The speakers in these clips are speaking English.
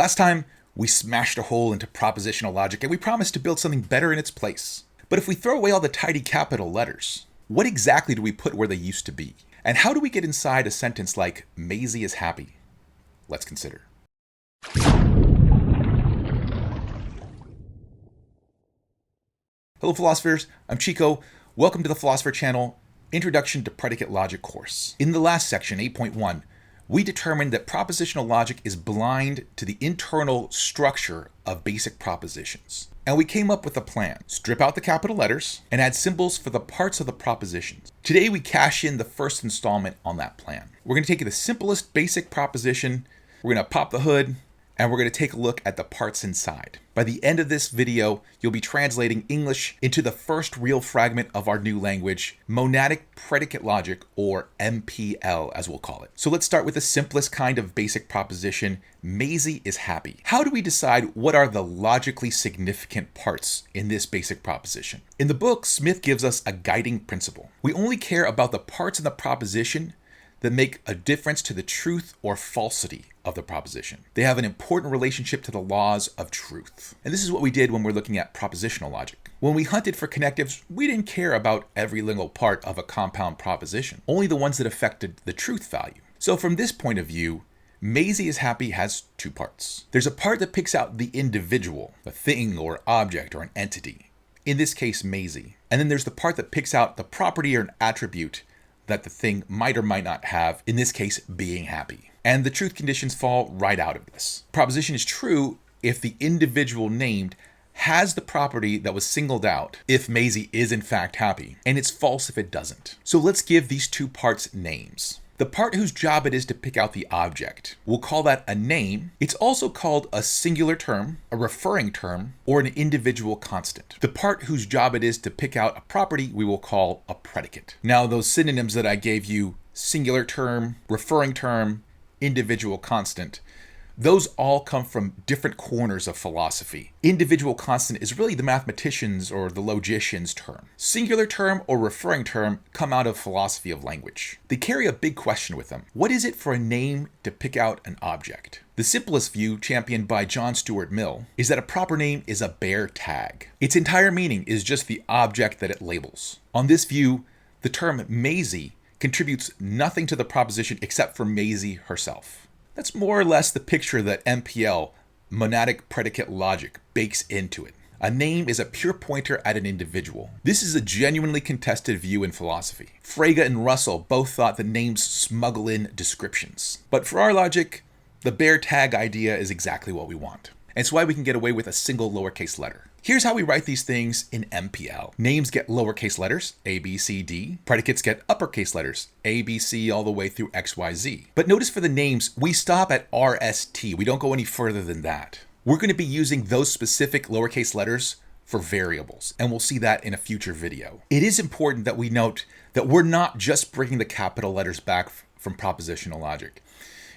Last time, we smashed a hole into propositional logic and we promised to build something better in its place. But if we throw away all the tidy capital letters, what exactly do we put where they used to be? And how do we get inside a sentence like, Maisie is happy? Let's consider. Hello philosophers, I'm Chico. Welcome to the Philosopher Channel Introduction to Predicate Logic course. In the last section, 8.1, we determined that propositional logic is blind to the internal structure of basic propositions. And we came up with a plan. Strip out the capital letters and add symbols for the parts of the propositions. Today we cash in the first installment on that plan. We're going to take the simplest basic proposition, we're going to pop the hood, and we're going to take a look at the parts inside. By the end of this video, you'll be translating English into the first real fragment of our new language, monadic predicate logic, or MPL as we'll call it. So let's start with the simplest kind of basic proposition, Maisie is happy. How do we decide what are the logically significant parts in this basic proposition? In the book, Smith gives us a guiding principle. We only care about the parts of the proposition that make a difference to the truth or falsity of the proposition. They have an important relationship to the laws of truth. And this is what we did when we're looking at propositional logic. When we hunted for connectives, we didn't care about every little part of a compound proposition, only the ones that affected the truth value. So from this point of view, Maisie is happy has two parts. There's a part that picks out the individual, a thing or object or an entity. In this case, Maisie. And then there's the part that picks out the property or an attribute that the thing might or might not have, in this case, being happy. And the truth conditions fall right out of this. Proposition is true if the individual named has the property that was singled out, if Maisie is in fact happy, and it's false if it doesn't. So let's give these two parts names. The part whose job it is to pick out the object, we'll call that a name. It's also called a singular term, a referring term, or an individual constant. The part whose job it is to pick out a property, we will call a predicate. Now, those synonyms that I gave you, singular term, referring term, individual constant, those all come from different corners of philosophy. Individual constant is really the mathematicians' or the logicians' term. Singular term or referring term come out of philosophy of language. They carry a big question with them. What is it for a name to pick out an object? The simplest view, championed by John Stuart Mill, is that a proper name is a bare tag. Its entire meaning is just the object that it labels. On this view, the term Maisie contributes nothing to the proposition except for Maisie herself. That's more or less the picture that MPL, monadic predicate logic, bakes into it. A name is a pure pointer at an individual. This is a genuinely contested view in philosophy. Frege and Russell both thought that names smuggle in descriptions. But for our logic, the bare tag idea is exactly what we want. And it's why we can get away with a single lowercase letter. Here's how we write these things in MPL. Names get lowercase letters, A, B, C, D. Predicates get uppercase letters, A, B, C, all the way through X, Y, Z. But notice for the names, we stop at R, S, T. We don't go any further than that. We're going to be using those specific lowercase letters for variables, and we'll see that in a future video. It is important that we note that we're not just bringing the capital letters back from propositional logic.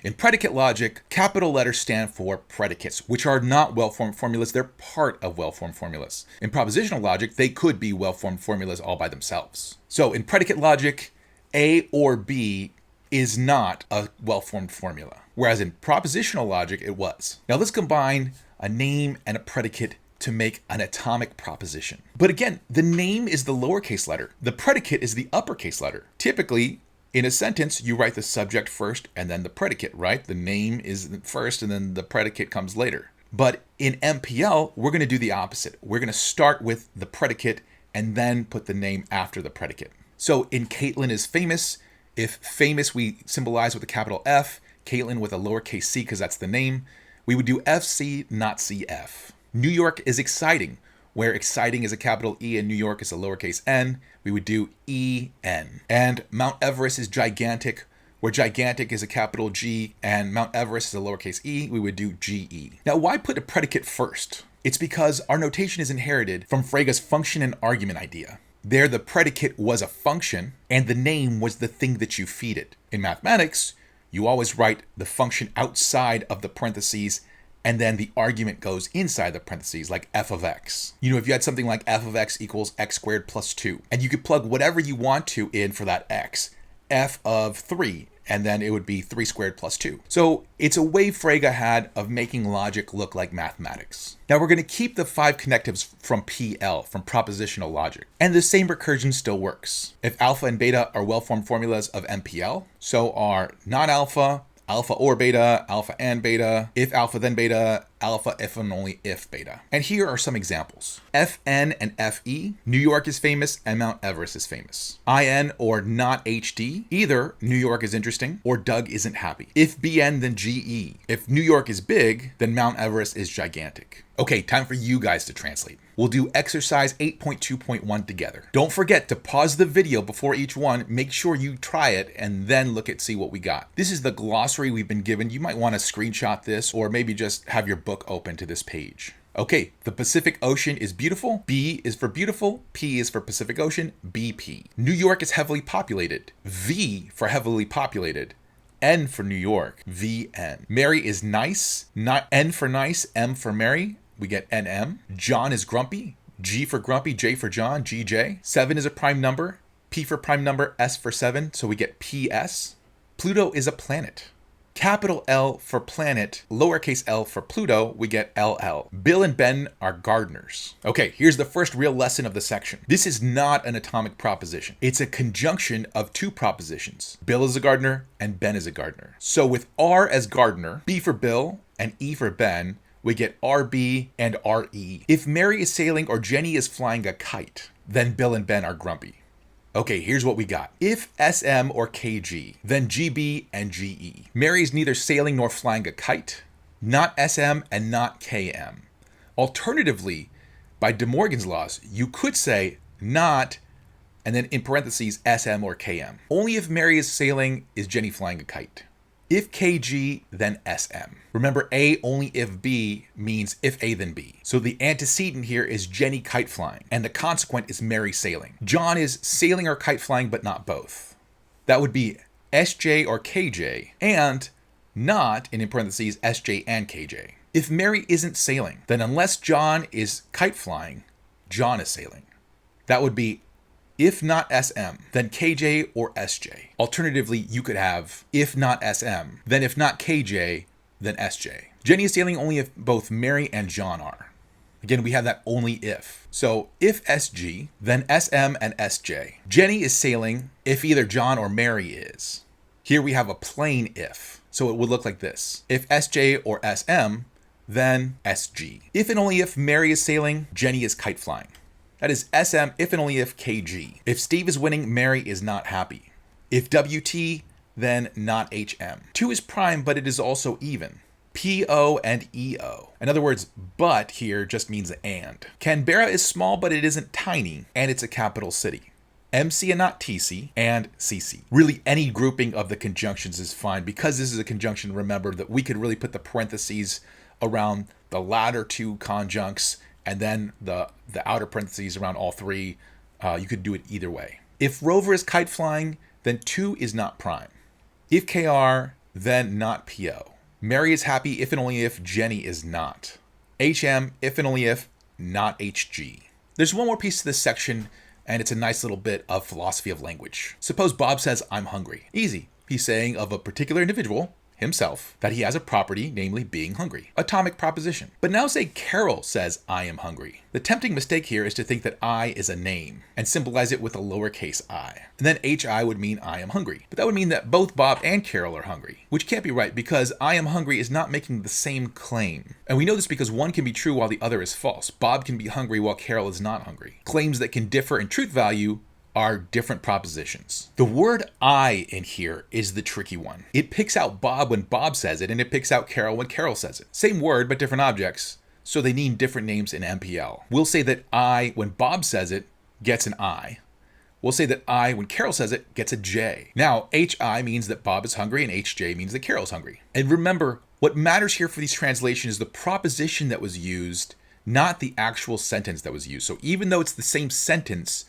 In predicate logic, capital letters stand for predicates, which are not well-formed formulas. They're part of well-formed formulas. In propositional logic, they could be well-formed formulas all by themselves. So in predicate logic, A or B is not a well-formed formula, whereas in propositional logic, it was. Now let's combine a name and a predicate to make an atomic proposition. But again, the name is the lowercase letter. The predicate is the uppercase letter. Typically, in a sentence, you write the subject first and then the predicate, right? The name is first and then the predicate comes later. But in MPL, we're going to do the opposite. We're going to start with the predicate and then put the name after the predicate. So in Caitlin is famous, if famous we symbolize with a capital F, Caitlin with a lowercase c because that's the name, we would do FC, not CF. New York is exciting, where exciting is a capital E and New York is a lowercase n, we would do EN. And Mount Everest is gigantic, where gigantic is a capital G and Mount Everest is a lowercase e, we would do GE. Now, why put a predicate first? It's because our notation is inherited from Frege's function and argument idea. There, the predicate was a function and the name was the thing that you feed it. In mathematics, you always write the function outside of the parentheses and then the argument goes inside the parentheses, like f of x. You know, if you had something like f of x equals x squared plus 2, and you could plug whatever you want to in for that x, f of 3 and then it would be 3 squared plus 2. So it's a way Frege had of making logic look like mathematics. Now we're going to keep the 5 connectives from PL, from propositional logic, and the same recursion still works. If alpha and beta are well-formed formulas of MPL, so are not alpha, alpha or beta, alpha and beta, if alpha then beta, alpha if and only if beta. And here are some examples. Fn and Fe, New York is famous and Mount Everest is famous. In or not HD, either New York is interesting or Doug isn't happy. If Bn, then Ge. If New York is big, then Mount Everest is gigantic. Okay, time for you guys to translate. We'll do exercise 8.2.1 together. Don't forget to pause the video before each one, make sure you try it, and then look at see what we got. This is the glossary we've been given. You might want to screenshot this or maybe just have your book open to this page. Okay, the Pacific Ocean is beautiful. B is for beautiful. P is for Pacific Ocean. BP. New York is heavily populated. V for heavily populated. N for New York. VN. Mary is nice. Not N for nice. M for Mary. We get NM. John is grumpy. G for grumpy. J for John. GJ. 7 is a prime number. P for prime number. S for 7. So we get PS. Pluto is a planet. Capital L for planet, lowercase l for Pluto, we get LL. Bill and Ben are gardeners. Okay, here's the first real lesson of the section. This is not an atomic proposition. It's a conjunction of 2 propositions. Bill is a gardener and Ben is a gardener. So with R as gardener, B for Bill, and E for Ben, we get RB and RE. If Mary is sailing or Jenny is flying a kite, then Bill and Ben are grumpy. Okay, here's what we got. If SM or KG, then GB and GE. Mary is neither sailing nor flying a kite, not SM and not KM. Alternatively, by De Morgan's laws, you could say not, and then in parentheses, SM or KM. Only if Mary is sailing is Jenny flying a kite. If KG, then SM. Remember, A only if B means if A then B. So the antecedent here is Jenny kite flying, and the consequent is Mary sailing. John is sailing or kite flying, but not both. That would be SJ or KJ, and not, and in parentheses, SJ and KJ. If Mary isn't sailing, then unless John is kite flying, John is sailing. That would be if not SM, then KJ or SJ. Alternatively, you could have if not SM, then if not KJ, then SJ. Jenny is sailing only if both Mary and John are. Again, we have that only if. So if SG, then SM and SJ. Jenny is sailing if either John or Mary is. Here we have a plain if. So it would look like this. If SJ or SM, then SG. If and only if Mary is sailing, Jenny is kite flying. That is SM if and only if KG. If Steve is winning, Mary is not happy. If WT, then not HM. 2 is prime, but it is also even. PO and EO. In other words, but here just means and. Canberra is small, but it isn't tiny, and it's a capital city. MC and not TC, and CC. Really, any grouping of the conjunctions is fine. Because this is a conjunction, remember that we could really put the parentheses around the latter 2 conjuncts and then the outer parentheses around all 3. You could do it either way. If Rover is kite flying, then 2 is not prime. If KR, then not PO. Mary is happy if and only if Jenny is not. HM, if and only if not HG. There's one more piece to this section, and it's a nice little bit of philosophy of language. Suppose Bob says, I'm hungry. Easy. He's saying of a particular individual, himself, that he has a property, namely being hungry. Atomic proposition. But now say Carol says, I am hungry. The tempting mistake here is to think that I is a name and symbolize it with a lowercase I. And then HI would mean I am hungry. But that would mean that both Bob and Carol are hungry, which can't be right because I am hungry is not making the same claim. And we know this because one can be true while the other is false. Bob can be hungry while Carol is not hungry. Claims that can differ in truth value are different propositions. The word I in here is the tricky one. It picks out Bob when Bob says it, and it picks out Carol when Carol says it. Same word, but different objects, so they need different names in MPL. We'll say that I, when Bob says it, gets an I. We'll say that I, when Carol says it, gets a J. Now, HI means that Bob is hungry, and HJ means that Carol's hungry. And remember, what matters here for these translations is the proposition that was used, not the actual sentence that was used. So even though it's the same sentence,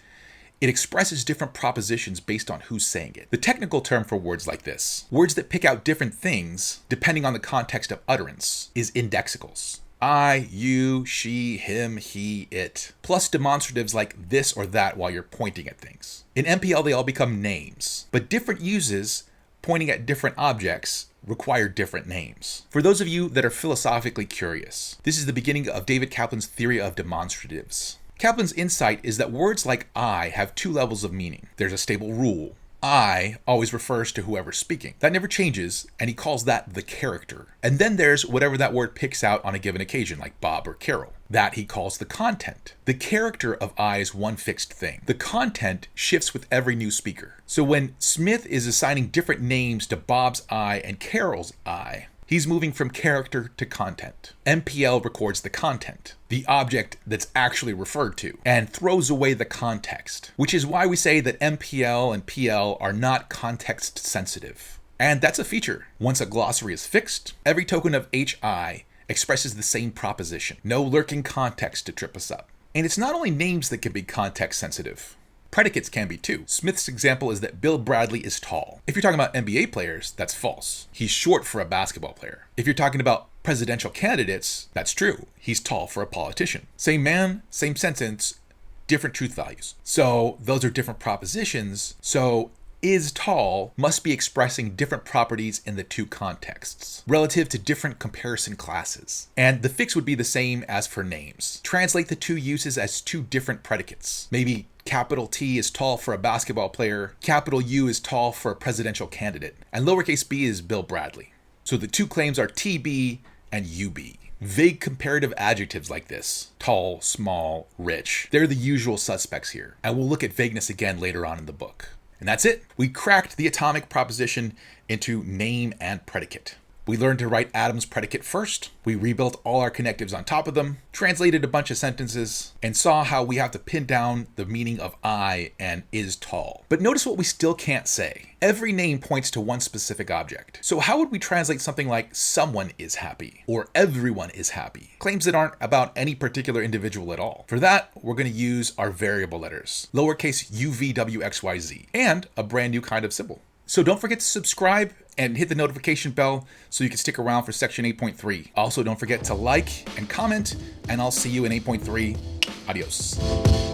it expresses different propositions based on who's saying it. The technical term for words like this, words that pick out different things depending on the context of utterance, is indexicals. I, you, she, him, he, it, plus demonstratives like this or that while you're pointing at things. In MPL, they all become names, but different uses pointing at different objects require different names. For those of you that are philosophically curious, this is the beginning of David Kaplan's theory of demonstratives. Kaplan's insight is that words like I have two levels of meaning. There's a stable rule. I always refers to whoever's speaking. That never changes, and he calls that the character. And then there's whatever that word picks out on a given occasion, like Bob or Carol. That he calls the content. The character of I is one fixed thing. The content shifts with every new speaker. So when Smith is assigning different names to Bob's I and Carol's I, he's moving from character to content. MPL records the content, the object that's actually referred to, and throws away the context, which is why we say that MPL and PL are not context sensitive. And that's a feature. Once a glossary is fixed, every token of HI expresses the same proposition. No lurking context to trip us up. And it's not only names that can be context sensitive. Predicates can be too. Smith's example is that Bill Bradley is tall. If you're talking about NBA players, that's false. He's short for a basketball player. If you're talking about presidential candidates, that's true. He's tall for a politician. Same man, same sentence, different truth values. So those are different propositions. So is tall must be expressing different properties in the two contexts relative to different comparison classes. And the fix would be the same as for names. Translate the two uses as two different predicates. Maybe capital T is tall for a basketball player, capital U is tall for a presidential candidate, and lowercase b is Bill Bradley. So the two claims are TB and UB. Vague comparative adjectives like this, tall, small, rich, they're the usual suspects here. And we'll look at vagueness again later on in the book. And that's it. We cracked the atomic proposition into name and predicate. We learned to write Adam's predicate first. We rebuilt all our connectives on top of them, translated a bunch of sentences, and saw how we have to pin down the meaning of I and is tall. But notice what we still can't say. Every name points to one specific object. So how would we translate something like someone is happy or everyone is happy? Claims that aren't about any particular individual at all. For that, we're going to use our variable letters, lowercase UVWXYZ, and a brand new kind of symbol. So don't forget to subscribe and hit the notification bell so you can stick around for section 8.3. Also, don't forget to like and comment, and I'll see you in 8.3. Adios.